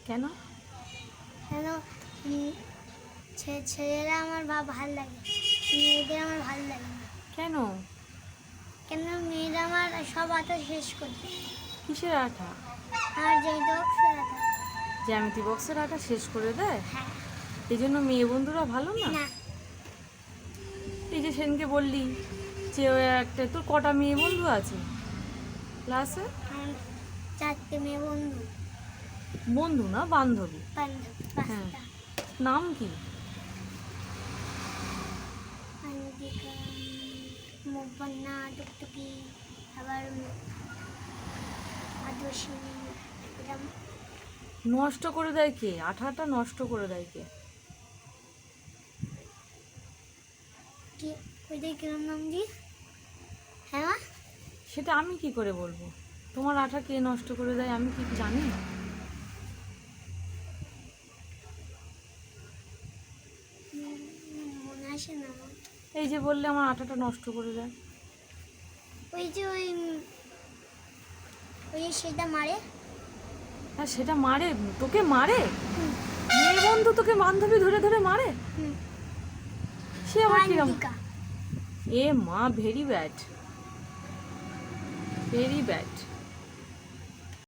কেন? কেন ছেলেরা আমার ভাল লাগে, মেয়েদের আমার ভাল লাগে না। কেন? কেন মেয়েরা আমার সব আটা শেষ করে দেয়। কিসের আঠা? আর যেই বক্সের আটা। জ্যামিতি বক্সের আঠা শেষ করে দেয়? হ্যাঁ। এই জন্য মেয়ে বন্ধুরা ভালো না? না। এই যে সেদিনকে বললি যে ওই একটা, তোর কটা মেয়ে বন্ধু আছে ক্লাসে? আমার 4টে মেয়ে বন্ধু। বন্ধু না, বান্ধবী। বান্ধবী হ্যাঁ। 5টা। নাম কি? অনিন্দিকা, মুপন্না, টুকটুকি, আবার আদর্শিনী, এরকম। নষ্ট করে দেয় কে? আঠাটা নষ্ট করে দেয় কে? কি ওইটাই কিরম নাম দিয়ে? হ্যাঁ মা? সেটা আমি কি করে বলবো? তোমার আঠা কে নষ্ট করে দেয় আমি কি জানি? মনে আসে না আমার। এই যে বললে আমার আঠাটা নষ্ট করে দেয়। ওই যে ওই সেটা মারে। হ্যাঁ, সেটা মারে? তোকে মারে? হুম, মেয়ে বন্ধু তোকে বান্ধবী ধরে ধরে মারে? হুম। সে আবার কিরম? অনিন্দিকা। এ মা, ভেরি ব্যাড, ভেরি ব্যাড।